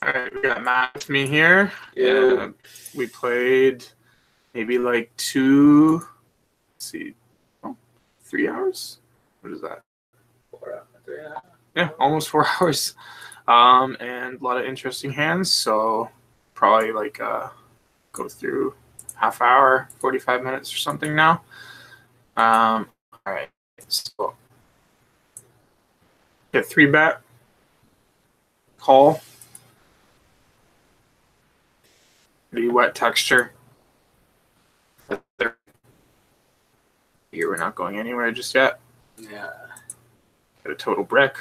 All right, we got Matt with me here. Yeah. We played maybe like let's see, 3 hours? What is that? 4 hours, 3 hours. Yeah, almost 4 hours. And a lot of interesting hands. So probably go through half hour, 45 minutes or something now. All right, so get 3-bet, call. Pretty wet texture. Here we're not going anywhere just yet. Yeah. Get a total brick.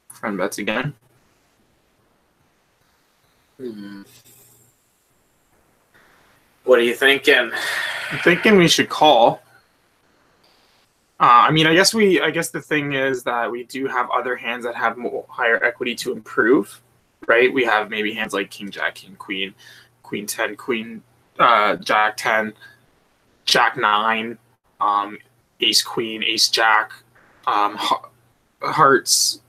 Friend bets again. What are you thinking? I'm thinking we should call. I guess the thing is that we do have other hands that have more higher equity to improve, right? We have maybe hands like King Jack, King Queen, Queen 10, Queen Jack 10, Jack 9, Ace Queen, Ace Jack, Hearts.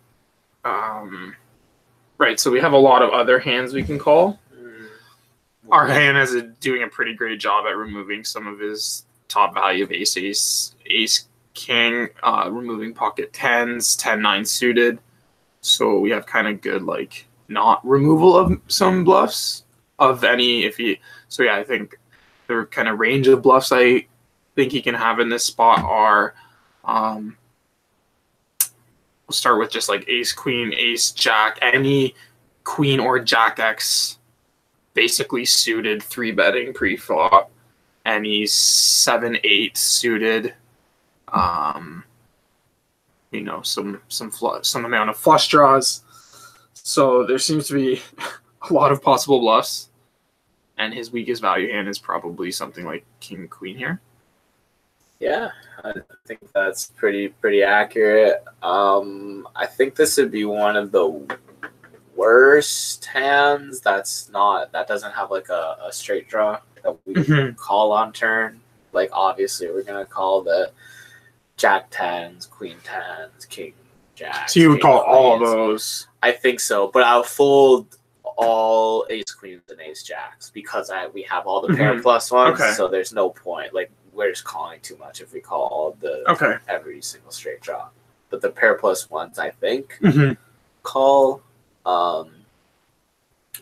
Right, so we have a lot of other hands we can call. Our hand is doing a pretty great job at removing some of his top value of Ace King, removing pocket 10s, 10-9 suited. So we have kind of good not removal of some bluffs of any I think the kind of range of bluffs I think he can have in this spot are we'll start with just like Ace Queen, Ace Jack, any Queen or Jack X basically suited 3-betting pre-flop, any 7-8 suited, some amount of flush draws. So there seems to be a lot of possible bluffs, and his weakest value hand is probably something like King Queen here. Yeah, I think that's pretty accurate. I think this would be one of the worst hands that doesn't have like a straight draw that we call on turn. Like obviously we're gonna call the Jack 10s, Queen 10s, King Jacks. So you would call Queens. all of those? I think so, but I'll fold all Ace Queens and Ace Jacks because we have all the pair plus ones. Okay. So there's no point. Like we're just calling too much if we call all the every single straight draw. But the pair plus ones, I think, call.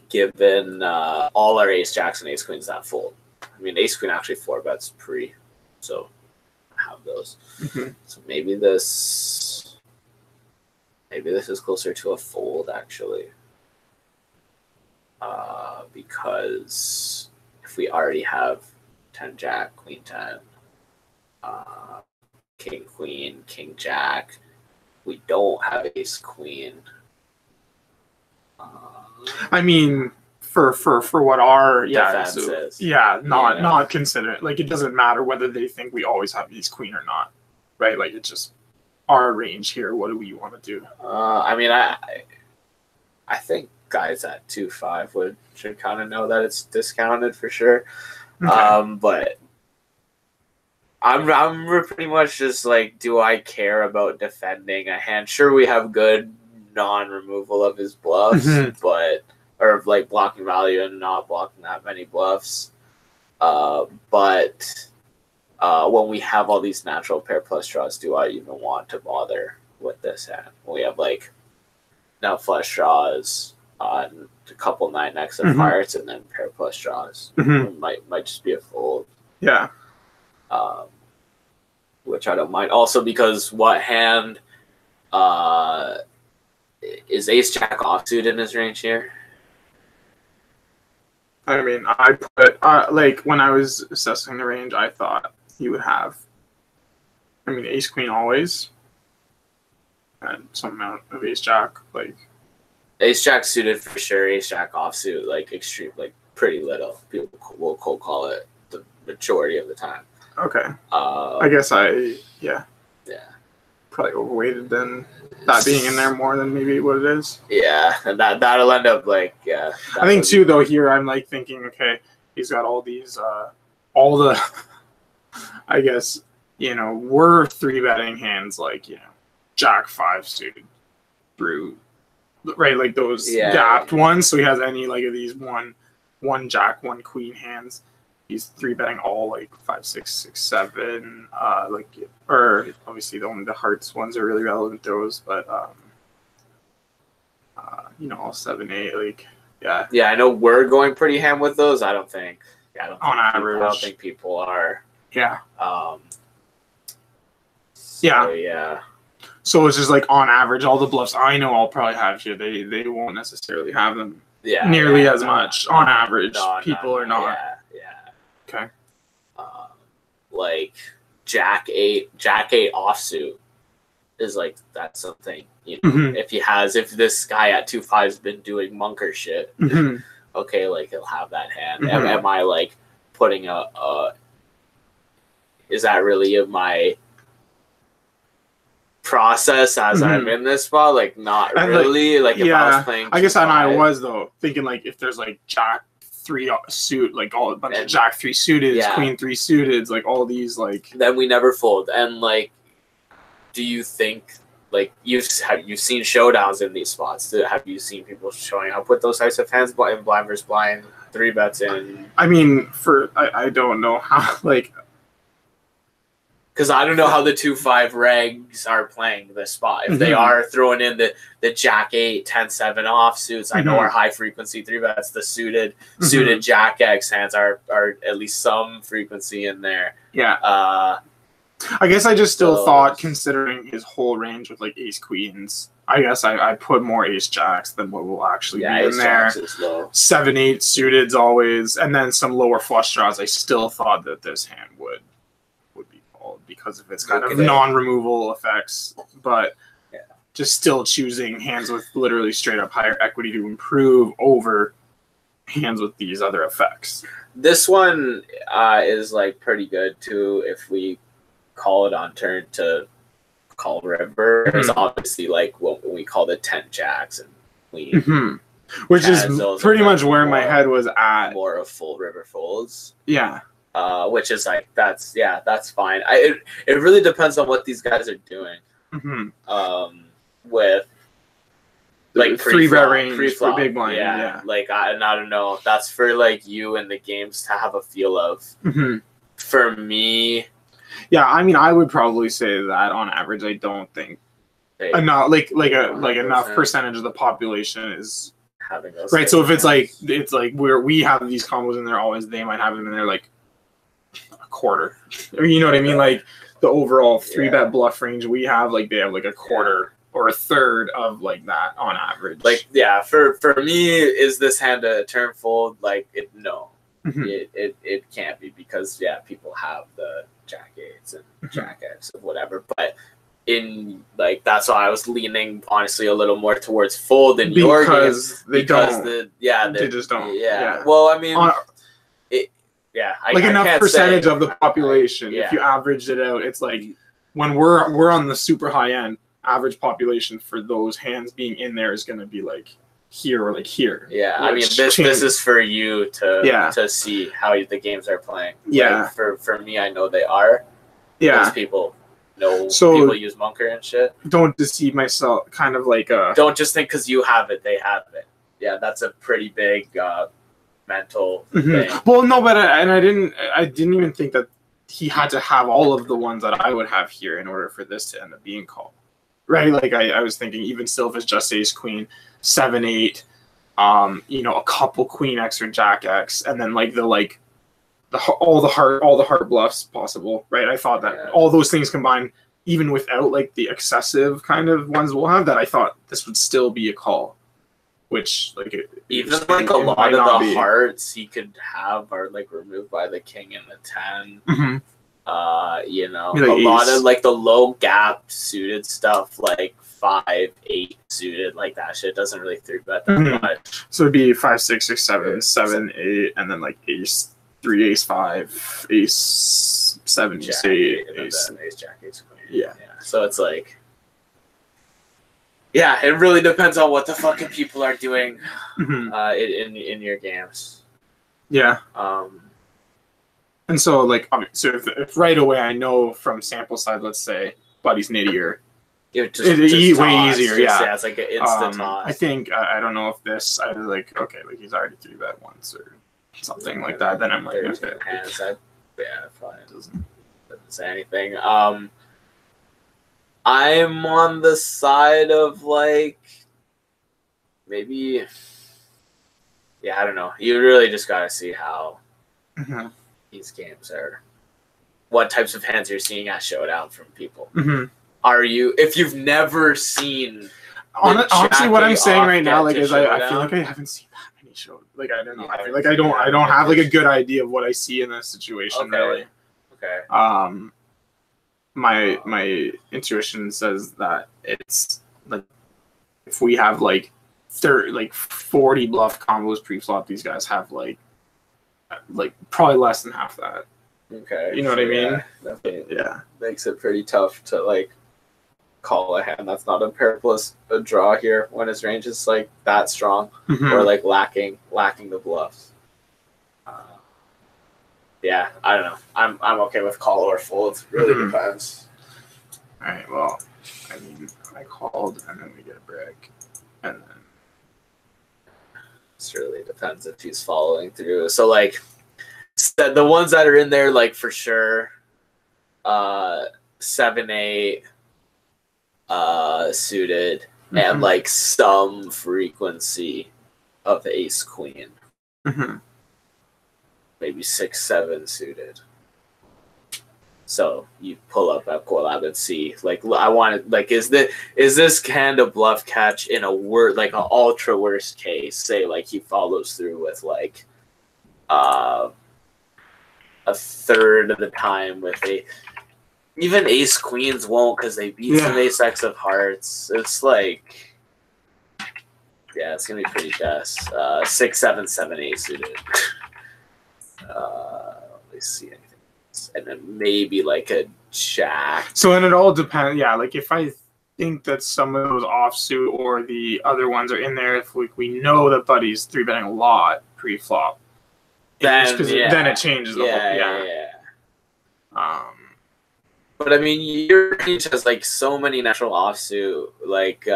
Given all our Ace Jacks and Ace Queens that fold. I mean, Ace Queen actually 4-bets pre, so I have those. So maybe this is closer to a fold actually, because if we already have 10 Jack, Queen 10, King Queen, King Jack, we don't have Ace Queen. I mean, for what our defense is. Not consider like it doesn't matter whether they think we always have Ace Queen or not, right? Like it's just our range here. What do we want to do? I think guys at 2-5 should kind of know that it's discounted for sure. Okay. But I'm pretty much just like, do I care about defending a hand? Sure, we have good non-removal of his bluffs, or like blocking value and not blocking that many bluffs. But when we have all these natural pair plus draws, do I even want to bother with this hand? We have like now flush draws on a couple 9x of hearts and then pair plus draws. It might just be a fold. Yeah. Which I don't mind. Also because what hand is Ace Jack offsuit in his range here? I mean, I put when I was assessing the range, I thought he would have. Ace Queen always, and some amount of Ace Jack. Like Ace Jack suited for sure. Ace Jack offsuit, like extreme, like pretty little. People will cold call it the majority of the time. Okay. I guess yeah. Probably overweighted then that being in there more than maybe what it is. Yeah, and that'll end up I think too though here I'm like thinking, okay, he's got all these all the I guess, we're 3-betting hands like, Jack 5 suited, brute, right? Like those gapped ones. So he has any like of these one jack, one queen hands. He's 3-betting all like 5, 6, 6, 7. Like, or obviously only the hearts ones are really relevant. Those, but you know, all 7, 8. Like, yeah. Yeah, I know we're going pretty ham with those. I don't think. Yeah, on average, I don't think people are. Yeah. So, yeah. So it's just like on average, all the bluffs I know I'll probably have here. They won't necessarily have them nearly as much on average. People are not. Yeah. Okay. Like Jack 8 offsuit is like that's something. You know, if this guy at 2-5 has been doing Munker shit, okay, like he'll have that hand. Am I like putting is that really in my process as I'm in this spot? Like not really. Like if I was playing, I guess I was though thinking like if there's like Jack 3 suit, like all a bunch of Jack 3 suited, Queen 3 suited, like all these like. Then we never fold. And like, do you think like you've seen showdowns in these spots? Have you seen people showing up with those types of hands, blind versus blind, 3-bets in? I mean, I don't know how like. Because I don't know how the 2-5 regs are playing this spot. If they are throwing in the Jack 8, 10-7 offsuits, I know our high frequency 3-bets, the suited Jack X hands are at least some frequency in there. Yeah. I guess I just still thought, considering his whole range with like ace queens, I guess I put more ace jacks than what will actually be in there. 7-8 suiteds always, and then some lower flush draws. I still thought that this hand would be called because of its kind of non-removal effects, but just still choosing hands with literally straight up higher equity to improve over hands with these other effects. This one is like pretty good too if we call it on turn to call river. It's obviously like what we call the 10 jacks and we which is pretty much where my head was at. More of full river folds. Yeah. Which is like that's fine. It really depends on what these guys are doing. With like 3-bet range for big blind. Yeah. Like I don't know. That's for like you and the games to have a feel of. For me. Yeah, I mean, I would probably say that on average, I don't think enough enough percentage of the population is having those right. So if it's like where we have these combos in there always, they might have them in there like a quarter, or you know what I mean? Like the overall 3-bet bluff range we have, like they have like a quarter or a third of like that on average. Like for me, is this hand a turn fold? Like no. It can't be because people have the Jack 8s and Jack X and whatever, but in like that's why I was leaning honestly a little more towards fold in your games they just don't. Yeah. Well, I mean, like enough percentage of the population. If you averaged it out, it's like when we're on the super high end, average population for those hands being in there is going to be like here or like here. Yeah, I mean this is for you to see how the games are playing. Yeah, like, for me, I know they are. Yeah, because people people use Munker and shit. Don't deceive myself. Kind of like don't just think because you have it, they have it. Yeah, that's a pretty big mental thing. Well, no, but I didn't even think that he had to have all of the ones that I would have here in order for this to end up being called. Right, like I was thinking, even still, if it's just ace queen, 7, 8, a couple queen X or Jack X, and then like all the heart bluffs possible, right? I thought that all those things combined, even without like the excessive kind of ones we'll have, that I thought this would still be a call, which like even like a lot of the hearts he could have are like removed by the king and the 10. Like a lot of like the low gap suited stuff, like 5, 8 suited, like that shit doesn't really 3-bet that much. So it'd be 5, 6, 6, 7, 7, 8, and then like ace 3, ace 5, ace 7, ace 8, ace Jack, ace queen. Yeah. So it's like, it really depends on what the fucking people are doing in your games. Yeah. And so, like, so if right away I know from sample side, let's say, Buddy's nittier, It's way toss, easier. just, Yeah, it's like an instant toss. I think I don't know if this I was like okay, like he's already 3-bet once or something like that. Then I'm like, okay, hands. Fine. Doesn't Say anything. I'm on the side of like maybe. Yeah, I don't know. You really just gotta see how these games are. What types of hands you're seeing at Showdown from people? Are you, if you've never seen? Honestly, what I'm saying right now, like, is I feel like I haven't seen that many shows. Like, I don't know. I don't have like a good idea of what I see in this situation. Really. Okay. My intuition says that it's like if we have like 40 bluff combos pre-flop, these guys have like probably less than half that. Okay. You know what I mean? Yeah. Makes it pretty tough to like call a hand that's not a pair plus a draw here when his range is like that strong or like lacking the bluffs. Yeah, I don't know. I'm okay with call or fold. Really depends. All right. Well, I mean, I called and then we get a brick, and then it really depends if he's following through. So like the ones that are in there, like for sure, 7-8 suited and like some frequency of the ace queen. Maybe 6-7 suited. So you pull up at collab and see, like, I wanted, like, is this hand a bluff catch in like an ultra worst case? Say, like, he follows through with like a third of the time with even ace queens won't because they beat some ace x of hearts. It's like, yeah, it's gonna be pretty best. 6-7, 7-8 suited. Let's see anything else. And then maybe like a jack. So and it all depends. Yeah, like if I think that some of those offsuit or the other ones are in there, if we know that Buddy's 3-betting a lot pre-flop, then it changes the whole. But I mean, your range has like so many natural offsuit, like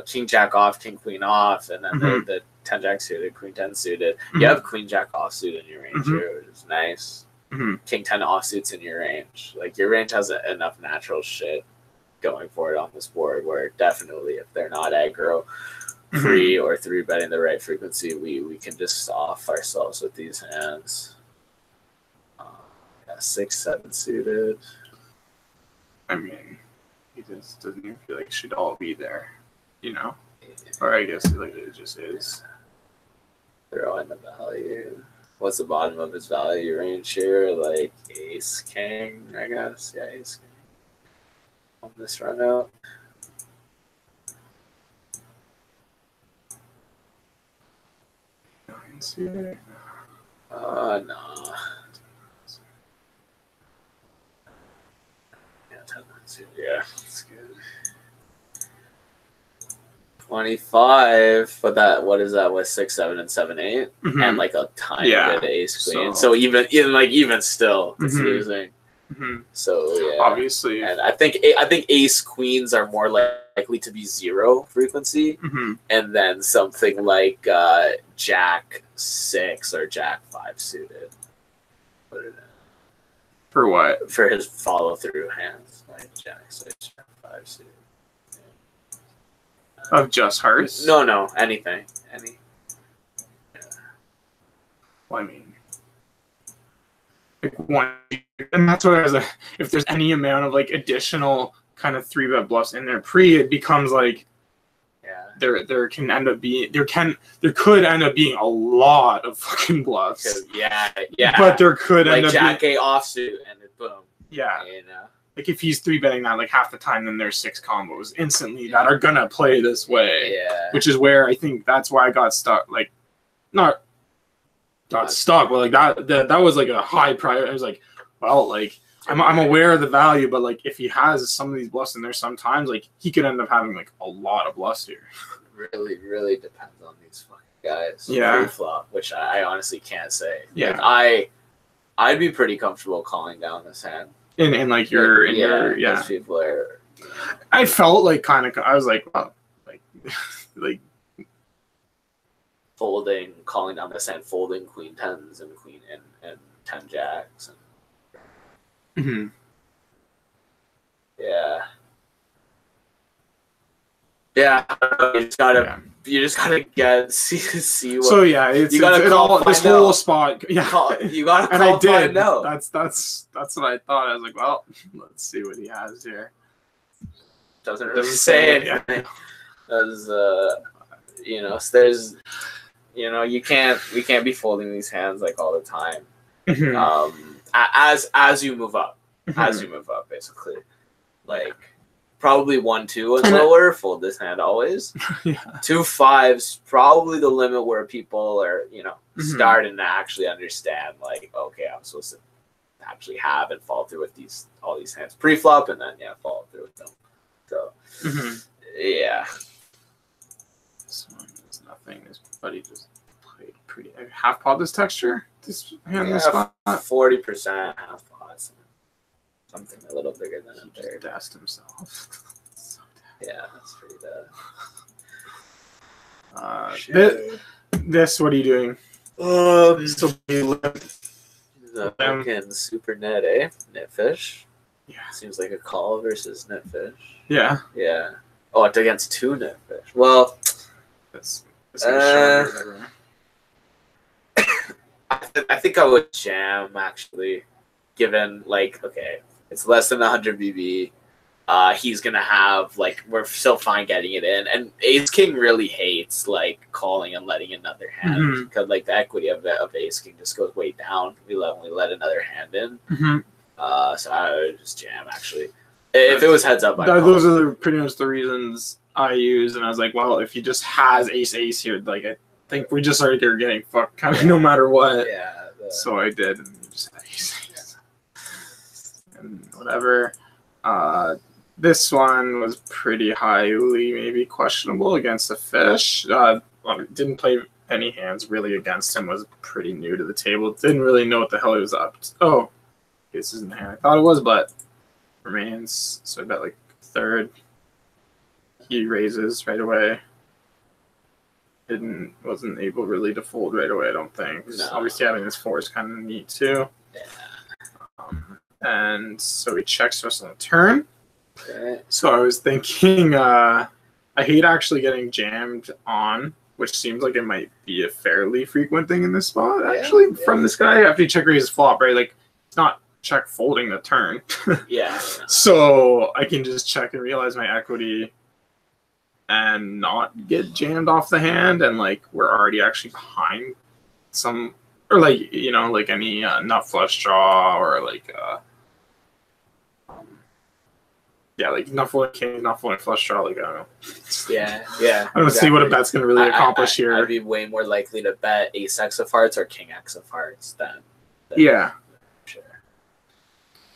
king jack off, king queen off, and then the 10 jack suited, queen 10 suited. You have queen jack offsuit in your range here, which is nice. King 10 offsuits in your range. Like your range has enough natural shit going for it on this board where definitely if they're not aggro free or 3-betting the right frequency, we can just off ourselves with these hands. 6-7 suited. I mean, he just doesn't even feel like it should all be there, you know? Or I guess like it just is. Throwing the value. What's the bottom of his value range here? Like ace king, I guess. Yeah, ace king. On this run out. No. Yeah, that's good. 25, but what is that with 6-7 and 7-8 and like a tiny bit of ace queen. So even still, it's losing. So yeah, obviously, and I think ace queens are more likely to be 0 frequency, and then something like jack 6 or jack 5 suited. Put it in. For what? For his follow through hands, like jack 6, jack 5 suited. Of just hearts? No, anything. Any. Yeah. Well, I mean, like one, and that's what I was like, if there's any amount of like additional kind of 3-bet bluffs in there it becomes like, there could end up being a lot of fucking bluffs. Yeah. But there could like end up jack a offsuit and then boom. Yeah. Like if he's 3-betting that like half the time, then there's 6 combos instantly that are gonna play this way. Yeah. Which is where I think that's why I got stuck. Like, not got stuck, but like that was like a high priority. I was like, well, like I'm aware of the value, but like if he has some of these bluffs in there, sometimes like he could end up having like a lot of bluffs here. Really, really depends on these fucking guys. Yeah. Pre-flop, which I honestly can't say. Yeah. Like, I'd be pretty comfortable calling down this hand. In like your Most people are I felt like kind of. I was like, wow, like folding, calling down this hand, folding queen tens and queen and 10 jacks. And, mhm. yeah. Yeah, you just gotta get see what. So yeah, it's You gotta it call, all this find whole out. spot. Yeah, You gotta call, and I did. find out. That's what I thought. I was like, well, let's see what he has here. Doesn't really say anything. Because you know, there's, you know, we can't be folding these hands like all the time. Mhm. As you move up, basically, like probably 1-2 and lower, fold this hand always. Yeah. 2-5's probably the limit where people are, you know, Mhm. starting to actually understand, like, okay, I'm supposed to actually have and follow through with all these hands pre-flop, and then follow through with them. So Mhm. yeah. This one is nothing. This buddy just played pretty. Half pot this texture. This hand this spot. 40% half pots. Something a little bigger than He a third. just dashed himself. Yeah, that's pretty bad. This. What are you doing? So the fucking super net, eh? Netfish. Yeah. Seems like a call versus netfish. Yeah. Yeah. Oh, it's against 2 netfish. Well, That's whatever. I think I would jam, actually, given, like, okay, it's less than 100 BB. He's going to have, like, we're still fine getting it in. And Ace King really hates, like, calling and letting another hand. Mhm. Because, like, the equity of Ace King just goes way down. We let another hand in. Mhm. So I would just jam, actually. If it was heads up, I'd call. Those are pretty much the reasons I use. And I was like, well, if he just has ace here, like, I think we just started getting fucked kind of no matter what. Yeah. So I did, and he just had ace. And whatever. This one was pretty highly maybe questionable against a fish. Didn't play any hands really against him. Was pretty new to the table. Didn't really know what the hell he was up to. Oh, this isn't the hand I thought it was, but remains. So I bet like third. He raises right away. Wasn't able really to fold right away, I don't think. No. Obviously having this 4 is kind of neat too. Yeah. And so he checks us on the turn. Okay. So I was thinking, I hate actually getting jammed on, which seems like it might be a fairly frequent thing in this spot, actually, from this guy. After you check raise flop, right? Like, it's not check folding the turn. Yeah. So I can just check and realize my equity and not get jammed off the hand, and like we're already actually behind some, or like, you know, like any nut flush draw, or like yeah, like nut full king, nut full flush draw, like I don't know. Yeah. I don't see what a bet's gonna really accomplish here. I'd be way more likely to bet ace x of hearts or king x of hearts than yeah. Sure.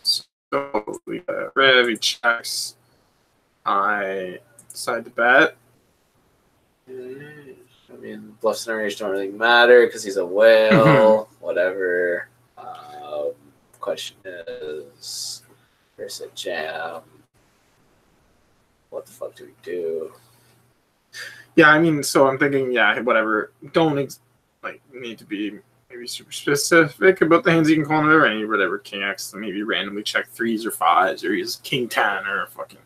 So we got Rev, he checks. I decide to bet. I mean, bluff scenarios don't really matter because he's a whale. Whatever. Question is, there's a jam. What the fuck do we do? Yeah, I mean, so I'm thinking, yeah, whatever. Don't need to be maybe super specific about the hands you can call him, or any whatever king x. Maybe randomly check 3s or 5s, or he's king 10 or fucking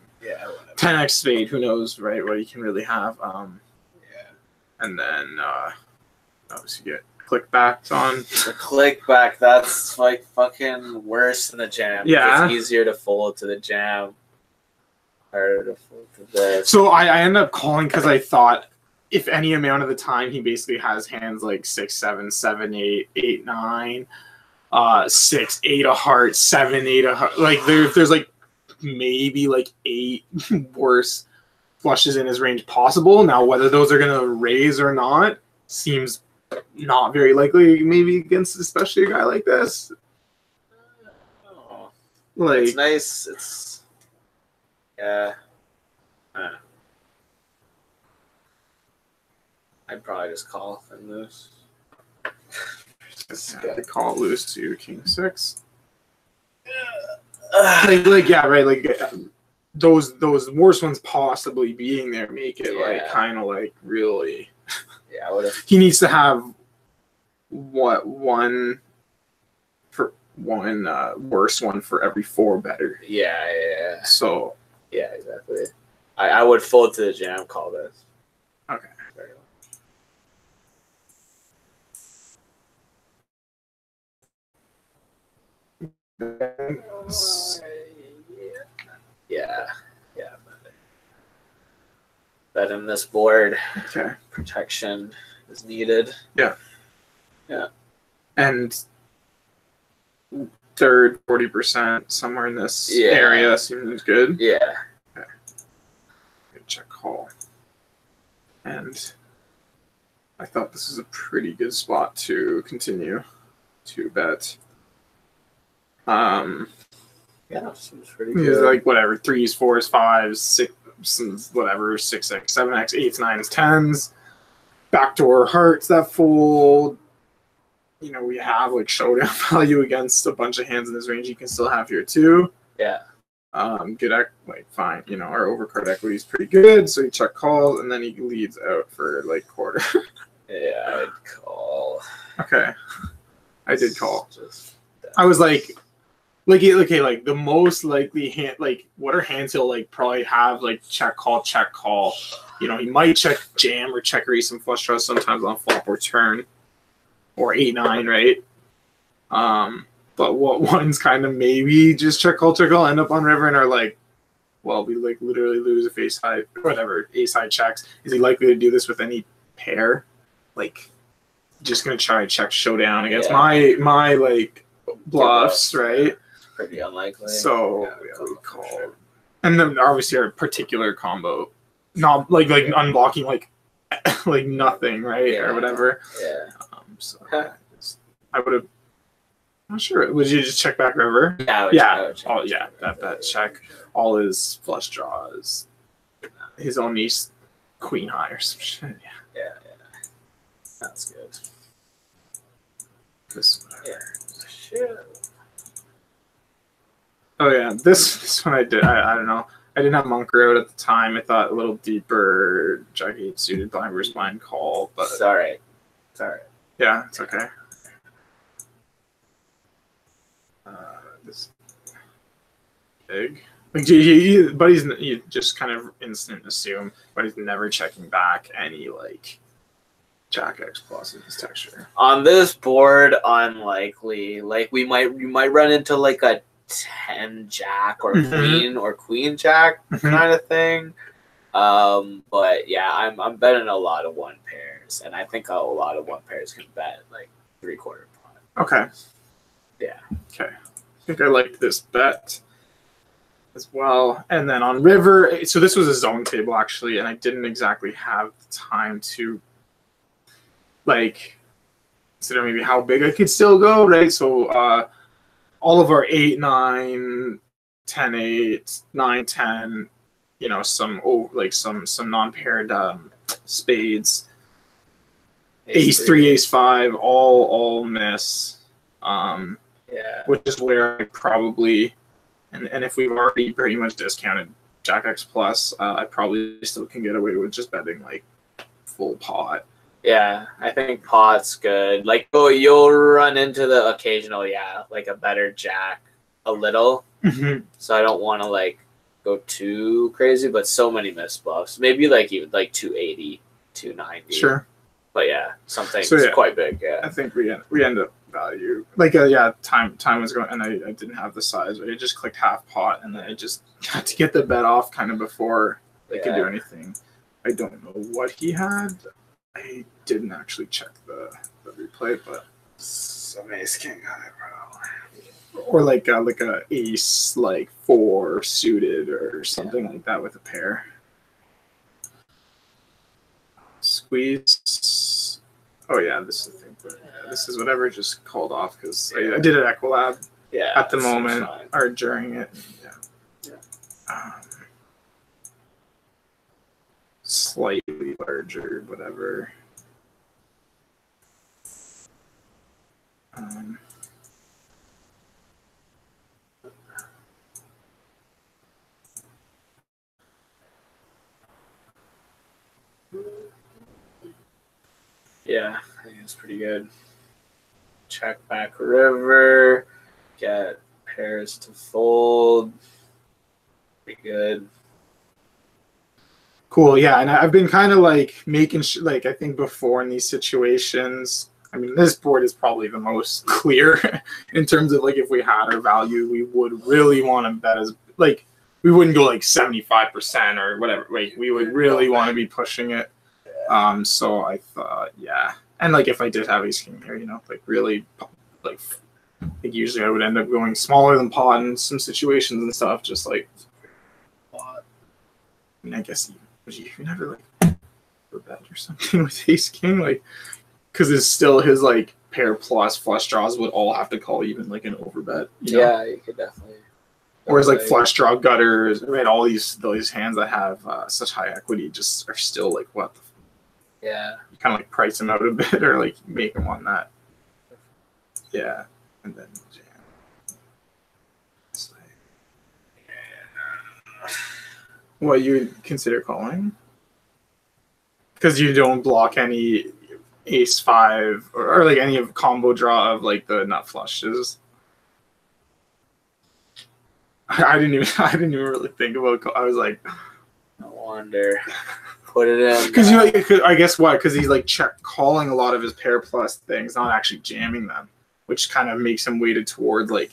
10x spade. Who knows, right? What he can really have. And then obviously get click backs on. The click back, that's like fucking worse than the jam. Yeah. It's easier to fold to the jam. Harder to fold to this. So I ended up calling because I thought if any amount of the time he basically has hands like 6, 7, 7, 8, 8, 9, 6, 8 of hearts, 7, 8 of hearts. Like there's like maybe like 8 worse flushes in his range possible. Now, whether those are going to raise or not seems not very likely, maybe against especially a guy like this. Like, it's nice. It's, yeah. I'd probably just call and lose. They call it loose to king 6. Like, yeah, right. Like, those worst ones possibly being there make it like Yeah. kind of like really. Yeah, I would have. He needs to have one worse one for every 4 better. Yeah. So Yeah, exactly. I would fold to the jam call this. okay. Very well. Yeah. Bet him this board. Okay. Protection is needed. Yeah. Yeah. And third 40% somewhere in this Yeah. area seems good. Yeah. Okay. Good check call. And I thought this was a pretty good spot to continue to bet. Yeah, seems pretty It's good. like whatever 3s, 4s, 5s, 6, whatever 6x, 7x, 8s, 9s, 10s, backdoor hearts that fold. You know, we have like showdown value against a bunch of hands in this range. You can still have here too. Yeah. Good, like fine. You know, our overcard equity is pretty good, so he check calls and then he leads out for like quarter. Yeah, I'd call. Okay, I did call. Just I was like the most likely hand, like what are hands he'll like probably have like check call. You know, he might check jam or check raise some flush draws sometimes on flop or turn, or 8-9, right? But what ones kind of maybe just check call end up on river and are like, well, we like literally lose if ace high, whatever, ace high checks. Is he likely to do this with any pair? Like, just gonna try check showdown against my like bluffs, right? pretty unlikely. So yeah, we call, and then obviously our particular combo, not like unblocking like like nothing, right, or whatever. Yeah. So I would have. I'm not sure. Would you just check back river? Yeah. That check. All his flush draws, his own ace, queen high or some shit. Yeah. That's good. This. Yeah. Shit. Oh yeah, this one I did. I don't know. I didn't have Monker out at the time. I thought a little deeper Jack 8 suited blind versus blind call, but it's all right. Yeah, it's okay. This big. Like, you just kind of instant assume, but he's never checking back any like Jack X plus in this texture. On this board, unlikely. Like you might run into like a 10 Jack or Queen Jack kind of thing. But yeah, I'm betting a lot of 1 pairs, and I think a lot of 1 pairs can bet like 3/4 pot. Okay. Yeah. Okay. I think I liked this bet as well. And then on river, so this was a zone table actually, and I didn't exactly have the time to like consider maybe how big I could still go, right? So all of our 8-9, 10-8, 9-10, you know, some non-paired spades, ace-3, ace-5, all miss. Which is where I probably, and if we've already pretty much discounted Jack X plus, I probably still can get away with just betting like full pot. Yeah, I think pot's good. Like, you'll run into the occasional, like a better Jack a little. So I don't want to like go too crazy, but so many missed bluffs. Maybe like even like 280, 290. Sure. But yeah, something quite big. Yeah. I think we end up value like time was going, and I didn't have the size. Right? I just clicked half pot, and then I just got to get the bet off kind of before they could do anything. I don't know what he had. I didn't actually check the replay, but some ace king high, bro, or like a ace like 4 suited or something like that with a pair. Squeeze. Oh yeah, this is the thing. But this is whatever just called off because I did it at Equilab at the moment or during it. Slightly larger, whatever. Yeah, I think it's pretty good. Check back river. Get pairs to fold. Pretty good. Cool, yeah, and I've been kind of like making like I think before in these situations. I mean, this board is probably the most clear in terms of like if we had our value, we would really want to bet as like we wouldn't go like 75% or whatever. Like we would really want to be pushing it. So I thought, yeah, and like if I did have ace king here, you know, like really, like usually I would end up going smaller than pot in some situations and stuff, just like. I mean, I guess you never like a bet or something with ace king, like, because it's still his like pair plus flush draws would all have to call even like an overbet. You know? Yeah, you could definitely. Whereas like flush draw gutters, right? All these hands that have such high equity just are still like what? Yeah. You kind of like price them out a bit or like make them on that. Yeah, and then jam. What you would consider calling? Because you don't block any ace five or like any of combo draw of like the nut flushes. I didn't even really think about. I was like, no wonder. Put it in. Because I guess what? Because he's like calling a lot of his pair plus things, not actually jamming them, which kind of makes him weighted toward like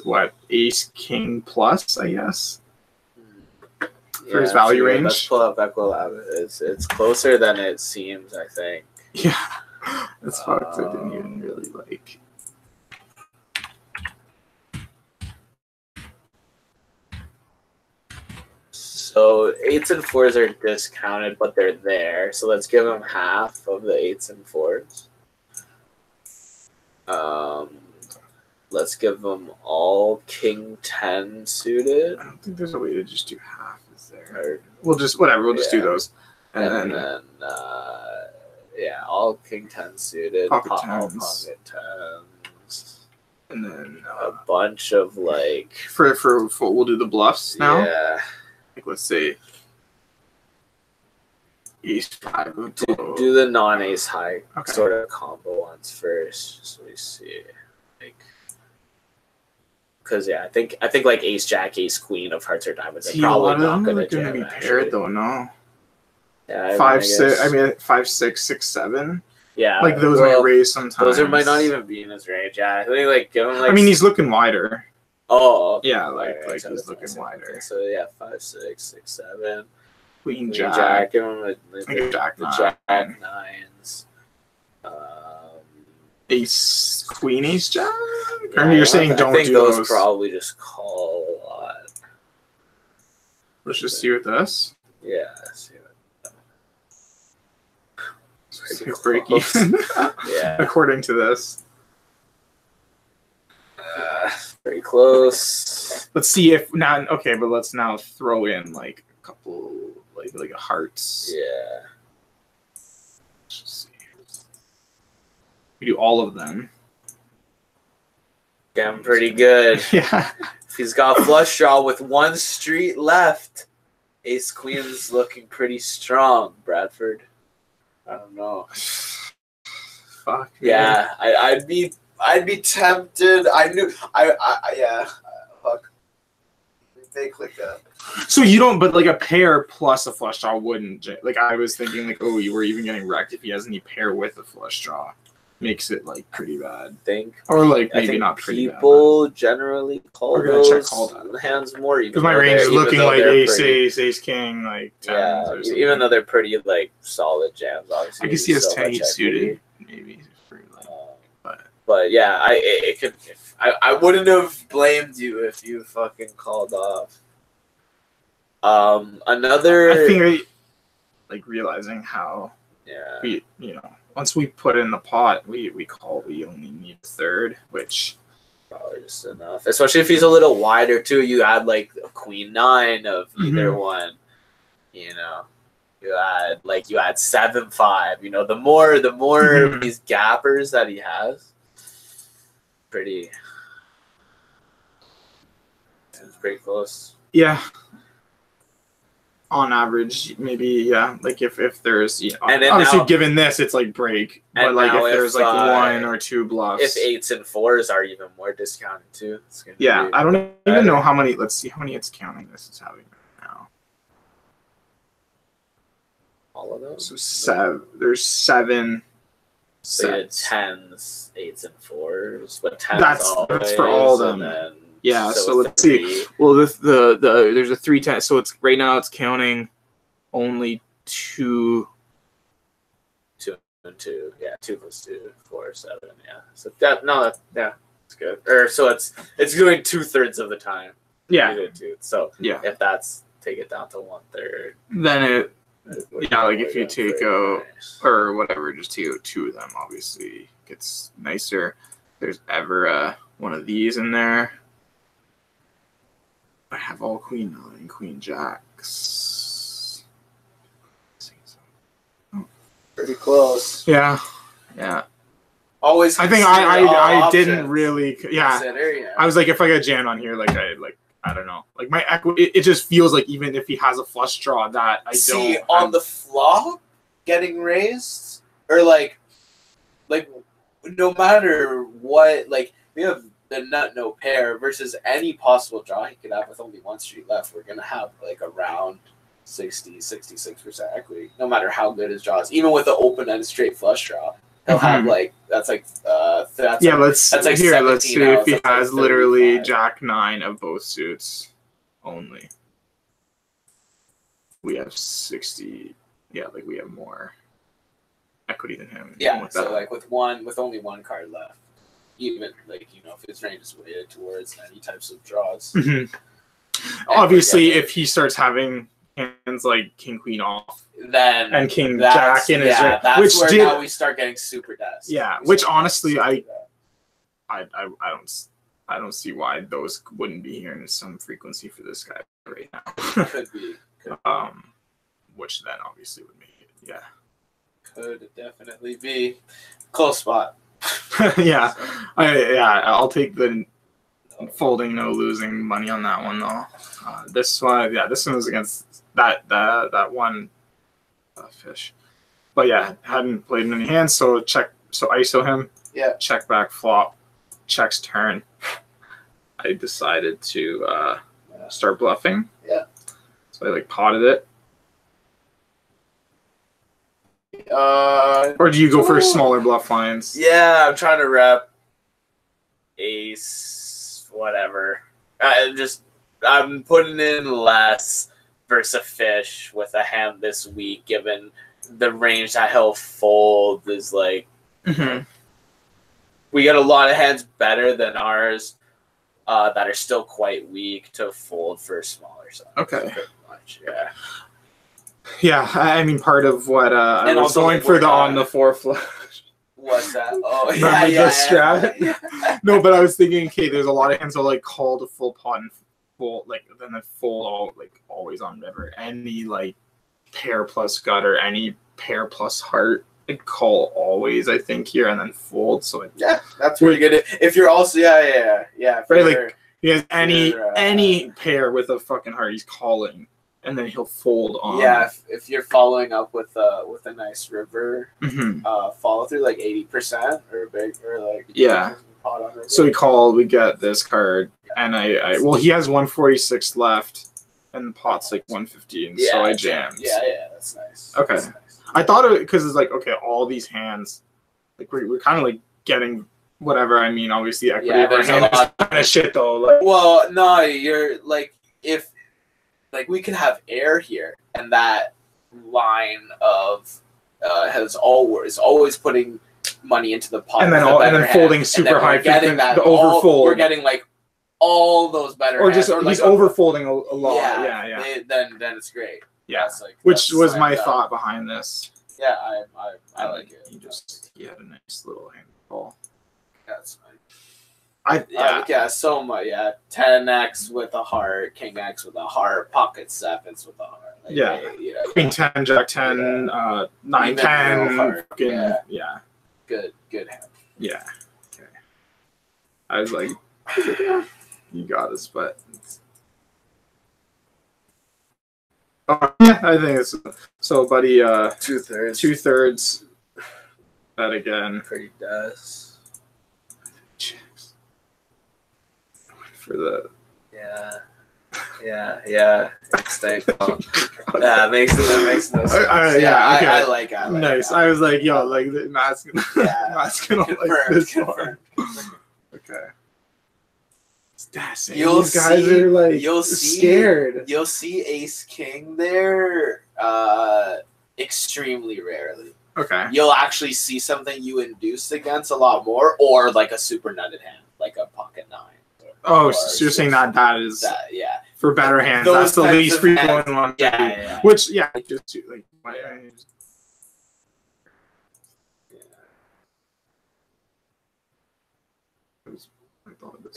what ace king plus, I guess. For his value range. Let's pull up Equilab. It's closer than it seems, I think. Yeah, that's fucked. I didn't even really like. So 8s and 4s are discounted, but they're there. So let's give him half of the 8s and 4s. Let's give them all king 10 suited. I don't think there's a way to just do half. Is there? We'll just whatever. We'll just do those, and then all king 10 suited. Pocket tens. And then a bunch of like for we'll do the bluffs now. Yeah. Like let's say ace five. Do the non-ace high sort of combo ones first, so we see like. Because I think like ace jack, ace queen of hearts or diamonds are probably not going to be paired though. No. Yeah. 5, 6. I mean 5, 6, 6, 7. Yeah. Like those might raise sometimes. Those might not even be in his range. Yeah. I think like give him like. I mean he's looking wider. Oh. Okay. Yeah, like he's looking wider. So yeah, 5, 6, 6, 7. Queen jack. Give him the jack nines. Ace queen ace jack. Or you're saying don't do those. Those Probably just call a lot. Let's just see with this. Yeah. See what. Break even. Yeah. According to this. Pretty close. Let's see if now. Okay, but let's now throw in like a couple, like a hearts. Yeah. Let's just see. We do all of them. Getting pretty good. Yeah. If he's got flush draw with one street left, ace queen's looking pretty strong. Bradford. I don't know. Fuck. Yeah, I'd be tempted. Yeah. Fuck. They click that. So you don't, but like a pair plus a flush draw wouldn't. Like I was thinking, like, oh, you were even getting wrecked if he has any pair with a flush draw. Makes it like pretty bad. Or like maybe not pretty bad. People generally call those hands more. Because my range is looking like ace king, like tens even though they're pretty like solid jams. Obviously, I guess he has 10 suited, maybe. But yeah, I wouldn't have blamed you if you fucking called off. Another. I think like realizing how. Yeah. We once we put in the pot, we only need a third, which probably just enough. Especially if he's a little wider too. You add like a queen 9 of either one. You add 7-5. The more these gappers that he has, it's pretty close. Yeah. on average, maybe, yeah. Like if there's, And then obviously now- given this, it's like break. But And like now if there's if, like one or two bluffs. If 8s and 4s are even more discounted too. It's gonna Yeah, be I don't even better. know how many. Let's see how many it's counting. This is having right now. all of those. So there's 7 So you had sets. 10s, 8s, and 4s, but 10s That's for all of them. and then Yeah, so let's see. Well, the there's a 310. So it's right now it's counting only 2. 2 and 2, yeah, 2 plus 2, 4, 7, yeah. So it's good. Or so it's doing 2/3 of the time. Yeah, You did too. So yeah. if that's take it down to 1/3. Then it Yeah, like if you We're take going out for- or whatever, just take out 2 of them. Obviously, gets nicer. There's ever one of these in there. I have all Queen 9, Queen Jacks. Pretty close. Yeah. Always. I think consider all I didn't options. really. Yeah. Consider, yeah. I was like, if I got jammed on here, I don't know. Like my equity, it just feels like even if he has a flush draw, that I See don't. on the flop getting raised, or like no matter what, like we have the nut no pair versus any possible draw he could have with only 1 street left. We're gonna have like around 66% equity, no matter how good his draw is. Even with the open and straight flush draw, he'll have like that's like that's Yeah, like, let's that's like here. Let's 17 see if outs, he that's like has literally 35. Jack 9 of both suits only. We have 60. Yeah, like we have more equity than him. Yeah, with so that. like with only one card left, even like if his range is weighted towards any types of draws. Mhm. Obviously, if he starts having hands like King Queen off then and King that's- Jack in his yeah, range, that's which where did now we start getting super dust. Yeah, We which start getting honestly, super I dust. I don't see why those wouldn't be here in some frequency for this guy right now. could be Which then obviously would make it, yeah. could definitely be close spot. Yeah, I'll take the folding, no losing money on that one though. This one was against that one fish, but yeah, hadn't played in any hands, so ISO him. Yeah. Check back flop, checks turn. I decided to start bluffing. Yeah. So I potted it. Uh, Or do you go for smaller bluff lines? yeah, I'm trying to rep ace, whatever. I'm putting in less versus a fish with a hand this week, given the range that he'll fold is like Mhm. we got a lot of hands better than ours that are still quite weak to fold for smaller size. Okay. Pretty much, yeah. Yeah, I mean, part of what I And was also, going like, for we're the not- on the 4 flush. What's that? Oh, Remember yeah, the strat? No, but I was thinking, okay, there's a lot of hands that call to full pot and full then they fold always on river. Any pair plus gutter, any pair plus heart, call always. I think here and then fold. So Yeah, that's pretty good. If you're also if Right, you're- because any Sure, any pair with a fucking heart, he's calling, and then he'll fold on. yeah, if you're following up with a nice river Mhm. follow through 80% or big or Yeah. pot on river. So we called. We get this card, and well, he has 146 left, and the pot's 115. So I jammed. Yeah, that's nice. Okay. That's nice. I thought of it because it's okay, all these hands, we're kind of getting whatever. I mean, obviously equity Yeah, of our there's a hand is lot. kind of shit though. Well, no, you're if we could have air here, and that line of is always putting money into the pot, And then with a better hand, folding and super then we're high getting frequency, that the all- overfold. We're getting all those better, or hands, just he's a- overfolding a lot. Yeah. Then it's great. Yeah. That's Which that's was my slammed up. thought behind this. Yeah, I like it. He had a nice little hand ball. That's fine. Yeah, so much. Yeah, 10x with a heart, king x with a heart, pocket sevens with a heart. Yeah. Queen 10, Jack 10, 9, Even 10. real heart. Fucking, Yeah. yeah. Good hand. Yeah. Okay. I was like, you got us, but. Yeah, I think it's so, buddy. 2/3. 2/3. Bet again Pretty does. for the. Yeah. Extinct. That makes no sense. Yeah, okay. I like it. Nice. I was like, yo, like the mask. Yeah. Mask like this far. Okay. You'll These guys see- are like you'll see- scared. You'll see Ace King there extremely rarely. Okay. You'll actually see something you induced against a lot more, or like a super nutted hand, like a pocket 9. Oh, Or so you're saying that is that, yeah. for better hands. Those That's the types least of frequent hands. one. Yeah. Which, yeah, just like. I thought this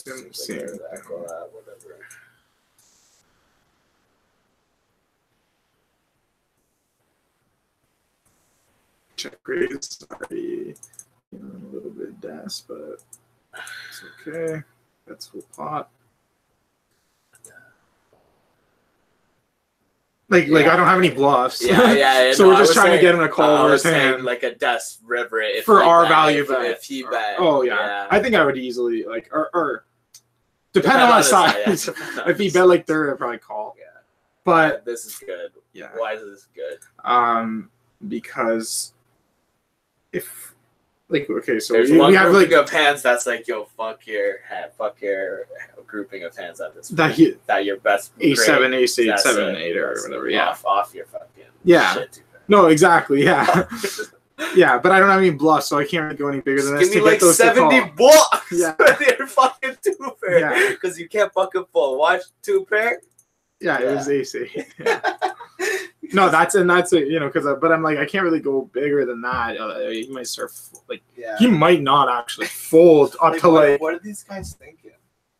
was same thing. Whatever. Check raise. Sorry, a little bit das, but it's okay. That's full pot. Like I don't have any bluffs. Yeah. So no, we're I just was trying to saying- get him to call I over was his saying hand like a Dust River if for he our bet, value if, bet. If he bet. Oh yeah. I think I would easily like or depending on the size. Yeah. If he bet like third, I'd probably call. Yeah. But This is good. yeah. Why is this good? Because if like okay, so There's we one have grouping like of hands that's like, yo, fuck your grouping of hands at this that point. That your best A7, grade, A8, that's 7, it. 8 or That's whatever. it. Yeah. Off your fucking Yeah. shit too fast. No, exactly. Yeah. Yeah, but I don't have any bluffs, so I can't really go any bigger than this Give me to like get those 70 to call. blocks Yeah. with your fucking 2-pair. Yeah. Because you can't fucking full. Watch 2-pair. Yeah, it was AC. Yeah. No, that's it. Because but I'm like I can't really go bigger than that. He might start like Yeah. he might not actually fold up to like what are these guys thinking?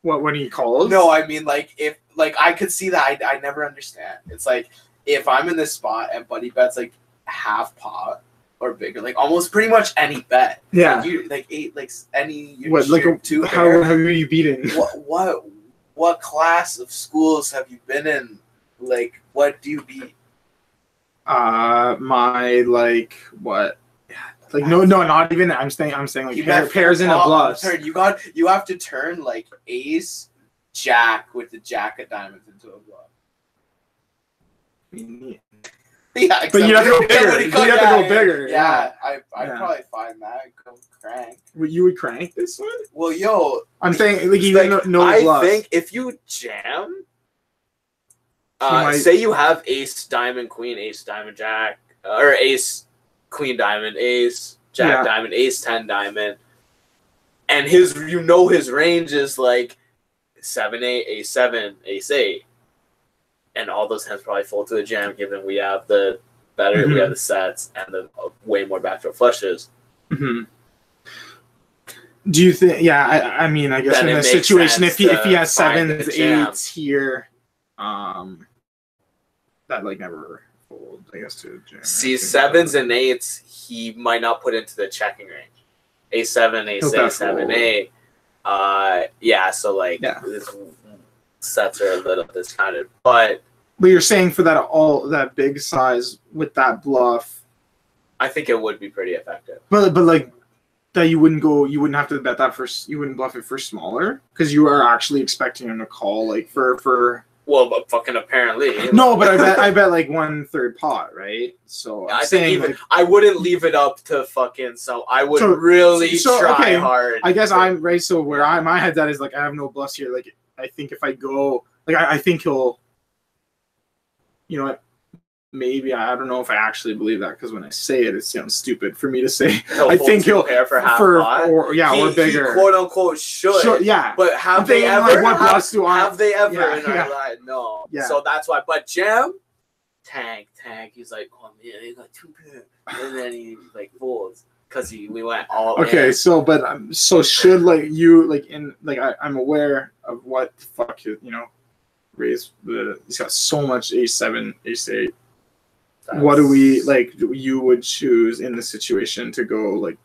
what when he calls. No, I mean like if like I could see that. I never understand. It's like if I'm in this spot and Buddy bets like half pot or bigger, like almost pretty much any bet. Yeah. Like, you like eight like any you What like shoot two how pair. have you beaten? What class of schools have you been in? Like what do you beat? My like what? Like no, not even. I'm saying like You bet pairs into flop on the bluffs. turn. You have to turn like ace, jack with the jack of diamonds into a bluff. Yeah, But you have to go bigger. Exactly. You have to go bigger. Yeah, I'd Yeah. probably find that. Go crank. You would crank this one? Well, yo, I'm saying like it's even like, no I bluffs. think if you jam, might- say you have ace, diamond, queen, ace, diamond, jack, or ace, queen, diamond, ace, jack, Yeah. diamond, ace, 10, diamond, and his range is like 7-8, ace 7, ace 8, and all those hands probably fold to a jam. Given we have the better, we have the sets and the way more backdoor flushes. Mm-hmm. Do you think? Yeah, I mean, I guess Then in it this makes situation, if sense he has to find sevens, the jam. 8s here, that like never fold. I guess to jam. See, 7s and 8s, he might not put into the checking range. A7, He'll A6, bet 7, fold. 8. Yeah, so like Yeah. this sets are a little discounted, but But you're saying for that big size with that bluff, I think it would be pretty effective. but like that you wouldn't have to bet that first. You wouldn't bluff it for smaller because you are actually expecting him to call like for. Well, but fucking apparently. No, but I bet like 1/3 pot, right? So I'm I think saying even like, I wouldn't leave it up to fucking so I would So- really so, try okay, hard. I guess I'm right. So where my head's at is like I have no bluffs here. Like I think if I go, like I think he'll, you know what? Maybe I don't know if I actually believe that because when I say it, it sounds stupid for me to say. I think he'll pair for half pot. or bigger. He quote unquote should. Sure, yeah. But have I'm they thinking, ever? like, what bluffs do I- have they ever Yeah, in our yeah. life? No. Yeah. So that's why. But Jam, tank. He's like, oh man, they got 2 pair, and then he like folds because we went all Okay, in. so but so should like you like in like I'm aware of what the fuck raise. He's got so much A7, A8. What do we like? You would choose in the situation to go like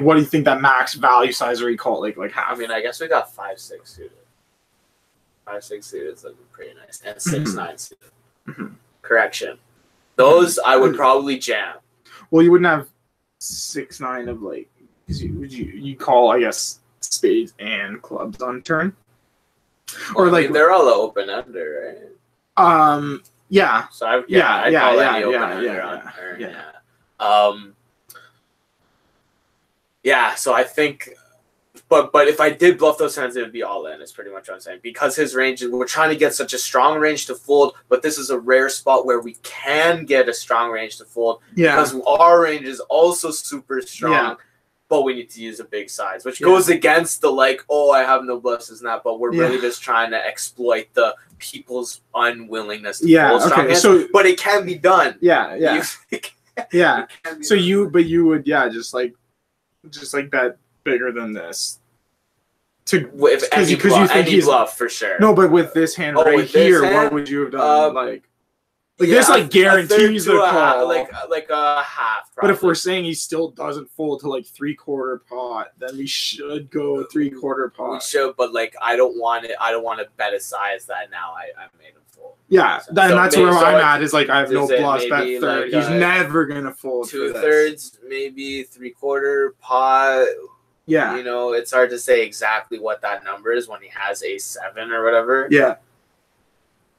what do you think that max value size or you call it like half? I mean, I guess we got 5-6 suited. 5-6 suited is looking pretty nice, and 6-9 suited. Mhm. Correction. Those I would probably jam. Well, you wouldn't have 6-9 of like. You call, I guess, spades and clubs on turn, or Well, I like mean, they're all open under, right? Yeah. So I call any open under on turn. Yeah. So I think, but if I did bluff those hands, it would be all in. Is pretty much what I'm saying, because his range. We're trying to get such a strong range to fold, but this is a rare spot where we can get a strong range to fold. Yeah. Because our range is also super strong. Yeah. But we need to use a big size, which goes against the like, oh, I have no bluffs, and that. But we're really just trying to exploit the people's unwillingness to fold strong hands. So, but it can be done. Yeah. So you would just like bet bigger than this. Because you think he's bluff for sure. No, but with this hand here, what would you have done? This guarantees the call, like a half. Probably. But if we're saying he still doesn't fold to like 3/4 pot, then we should go 3/4 pot. We should, but like I don't want it. I don't want to bet a size that now I made him fold. Yeah, that's where I'm at. Is like I have no bluffs. Bet third. He's never gonna fold. 2/3, maybe 3/4 pot. Yeah, it's hard to say exactly what that number is when he has a 7 or whatever. Yeah.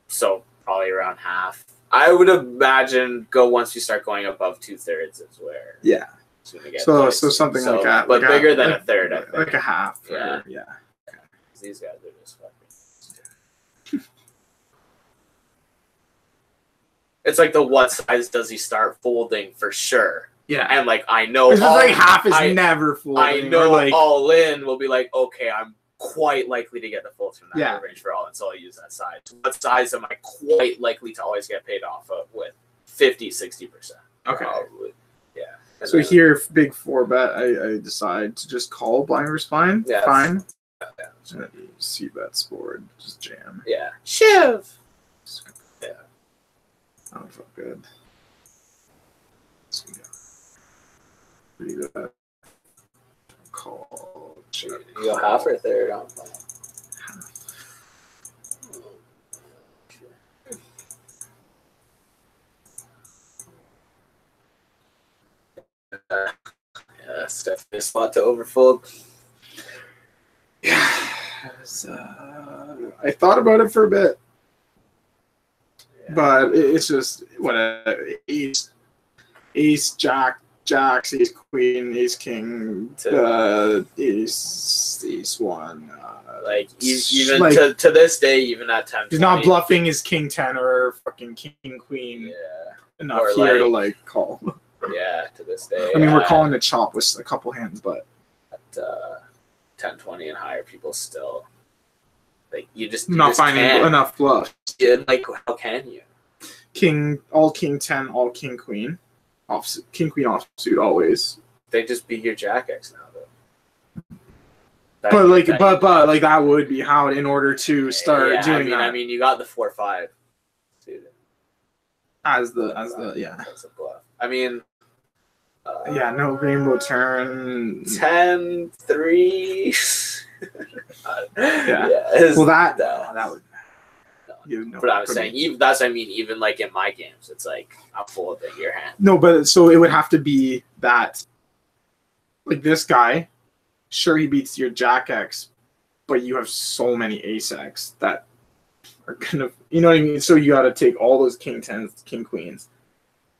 So probably around half. I would imagine once you start going above 2/3 is where. Yeah. It's gonna get so something like that, but bigger than a third. I think. Like a half. Yeah. Yeah. These guys are just fucking. It's like what size does he start folding for sure? Yeah. And like I know, it's like half is never folding. I know all in will be like, okay, I'm quite likely to get the folds from that range for all in, so I'll use that size. What size am I quite likely to always get paid off of with 50-60%? Okay. Probably. Yeah. So here, big 4-bet, I decide to just call blind versus fine. Yeah, fine. See bets board, just jam. Yeah. Shiv. Yeah. Oh, fuck good. Pretty good. Call. You go half or third on plan? Yeah, that's definitely a spot to overfold. Yeah. I thought about it for a bit. But it's just whatever. Ace, Jacks, Ace Queen, Ace King, Ace One. Even like, to this day, even at 10, he's not bluffing his King 10 or fucking King Queen. Enough or here to call. Yeah, to this day. I mean, we're calling the chop with a couple hands, but at 10-20 and higher, people still you just not finding enough bluffs. Yeah, how can you? All King 10, all King Queen. King Queen offsuit always. They just beat your Jack X now though. But that would be how in order to start doing that. I mean you got the 4-5 suited. As the That's a bluff. I mean no rainbow turn 10-3. Well that would but I was saying, even in my games, it's like I'm folding your hand. No, but so it would have to be that, like this guy, sure he beats your Jack X, but you have so many Ace X that are gonna, you know what I mean? So you got to take all those King 10s, King Queens,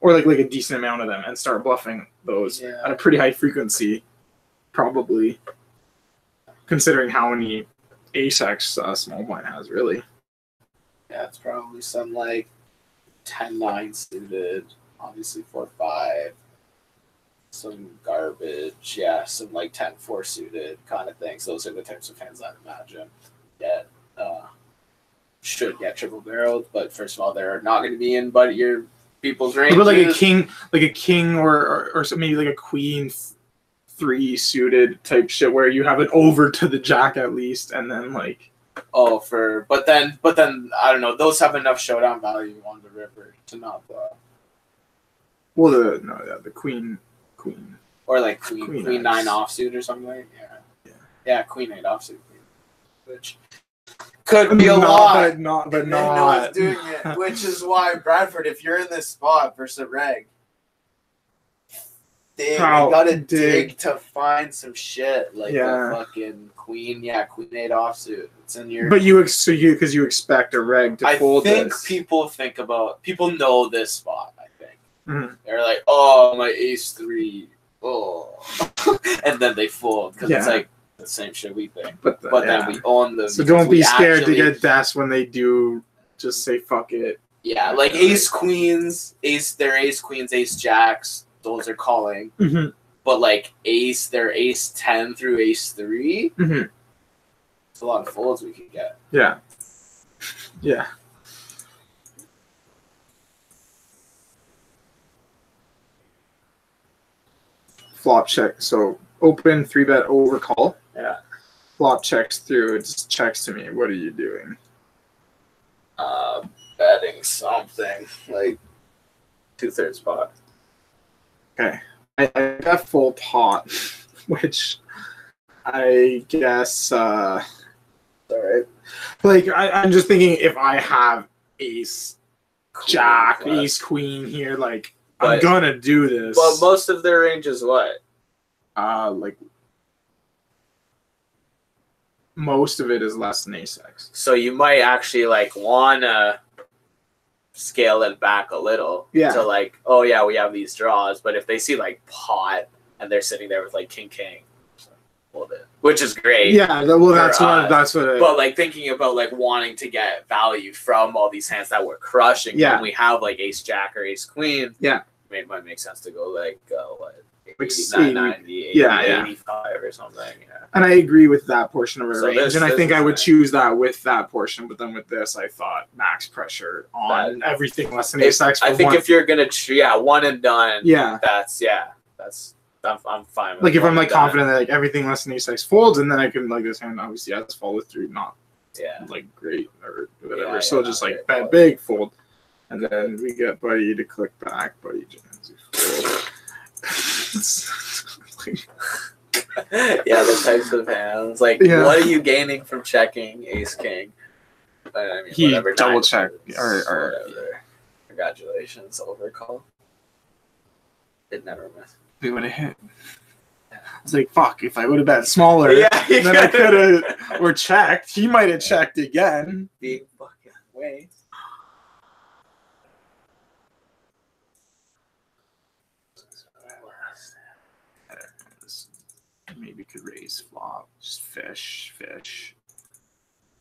or like a decent amount of them and start bluffing those at a pretty high frequency, probably, considering how many Ace X small blind has really. Yeah, it's probably some 10-9 suited, obviously 4-5, some garbage, some 10-4 suited kind of things. Those are the types of hands I'd imagine should get triple barreled. But first of all, they're not going to be in but your people's range. But like a king or maybe like a queen 3 suited type shit where you have it over to the Jack at least, and then but then I don't know. Those have enough showdown value on the river to not bluff. Well, the queen, or queen 9 offsuit or something. Yeah, queen 8 offsuit, which Could be a lot. But No one's doing it, which is why Bradford, if you're in this spot versus Reg, you gotta dig to find some shit like the fucking queen 8 offsuit. It's in your. But you expect a Reg to fold this. I think people know this spot. I think they're like, oh, my ace 3, and then they fold because it's like the same shit we think. But then we own them. So don't be scared to get dashed when they do. Just say fuck it. Yeah, like ace queens, their ace queens, ace jacks. Those are calling, but like their ace 10 through ace 3. It's a lot of folds we could get. Yeah. Flop check. So open 3-bet over call. Yeah. Flop checks through. It just checks to me. What are you doing? Betting something like 2/3 pot. Okay, I got full pot, which I guess, all right. Like, I'm just thinking if I have ace, jack, ace, queen here, like, I'm gonna do this. Well, most of their range is what? Like, most of it is less than ace X. So you might actually, like, wanna scale it back a little to like, oh yeah, we have these draws, but if they see like pot and they're sitting there with like king, which is great. Yeah, well, that's what. But like thinking about like wanting to get value from all these hands that we're crushing, when we have like ace jack or ace queen, it might make sense to go like what? 89, 90, 80, 85 or something. Yeah. And I agree with that portion of our range. And I think I would choose that with that portion. But then with this, I thought max pressure on everything less than ace X. I think if you're going to, one and done, that's I'm fine with like if I'm like confident that like everything less than ace X folds, and then I can like this hand obviously has follow through, not like great or whatever. So just like bet big, fold. And then we get Buddy to click back. Buddy jams. The types of hands. Like, what are you gaining from checking ace king? I mean, he double checked. Or congratulations, overcall. It never missed. We would have hit. It's like, fuck, if I would have bet smaller, then I could have, or checked. He might have checked again. Big fucking way. Maybe could raise flop, just fish.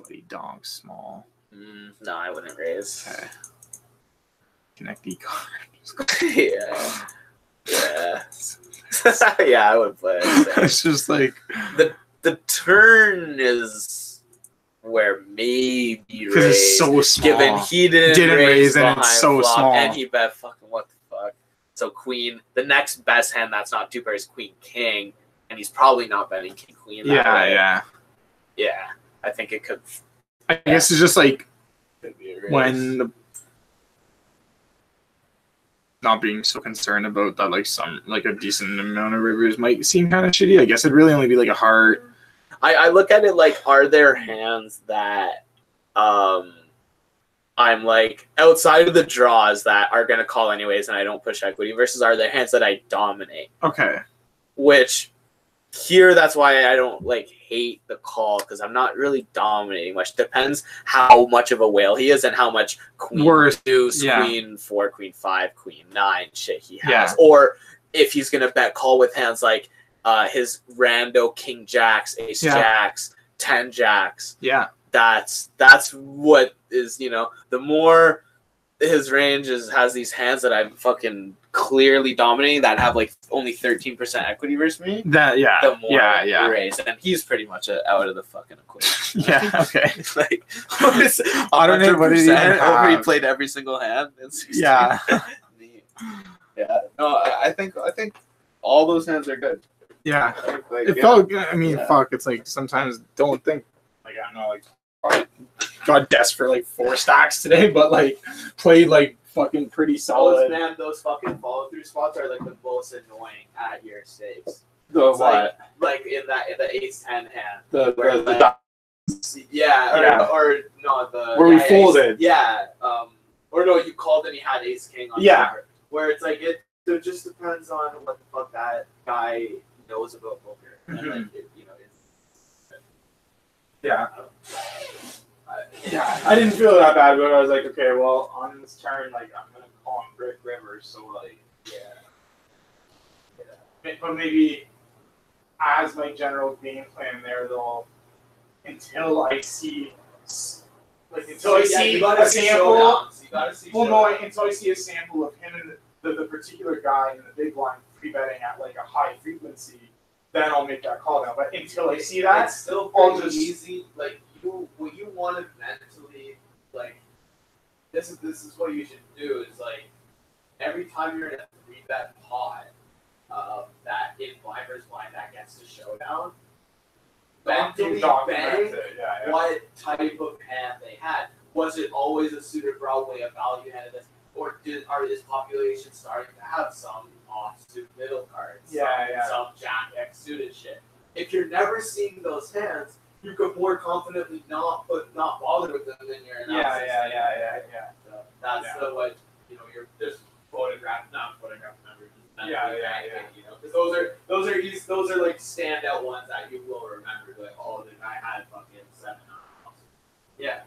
Buddy donk small. No, I wouldn't raise. Okay. Connect the card. Yeah, I would play. It's just like the turn is where maybe because it's so small. Given he didn't raise and it's so flop, small, and he bet fucking what the fuck. So queen, the next best hand that's not two pairs, queen king. And he's probably not betting king queen. Yeah. I think it could. I guess it's just like when the not being so concerned about that, like a decent amount of rivers might seem kind of shitty. I guess it'd really only be like a heart. I look at it like, are there hands that I'm like outside of the draws that are gonna call anyways, and I don't push equity, versus are there hands that I dominate? Okay. Which. Here, that's why I don't like hate the call, because I'm not really dominating much. Depends how much of a whale he is and how much queen deuce, queen 4, queen 5, queen 9 shit he has. Or if he's gonna bet call with hands like his rando king jacks, ace jacks, 10 jacks. Yeah, that's what is, the more his range has these hands that I'm fucking clearly dominating that have like only 13% equity versus me. The more I raise, and he's pretty much out of the fucking equation. Okay. Like I don't know what he played every single hand. Yeah. No, I think all those hands are good. Yeah. It felt. I mean, fuck. It's like sometimes don't think like I don't know like. Got desperate for like 4 stacks today, but like played like fucking pretty solid. Those fucking follow through spots are like the most annoying at your stakes. The what? Like in the ace 10 hand. The Yeah, or no, where we folded. Or no, you called and he had ace king on the board. Where it's like it just depends on what the fuck that guy knows about poker. And like I didn't feel that bad, but I was like, okay, well, on this turn, like, I'm gonna call him Brick Rivers, so like, but maybe as my general game plan there, though, until I see a sample. Until I see a sample of him and the particular guy in the big blind free betting at like a high frequency, then I'll make that call now. But until I see that, it's still pretty easy. Like what you want to mentally, like, this is what you should do is like every time you're in a 3-bet pot, that in blind versus blind that gets to showdown. Mentally bang what type of hand they had. Was it always a suited Broadway, a value hand, or is population starting to have some offsuit middle cards? Some Jack X suited shit. If you're never seeing those hands, you could more confidently not bother with them than your analysis. So that's what you're just not photograph numbers. Because those are like standout ones that you will remember. Like, oh, the guy had fucking 7 hours. Yeah.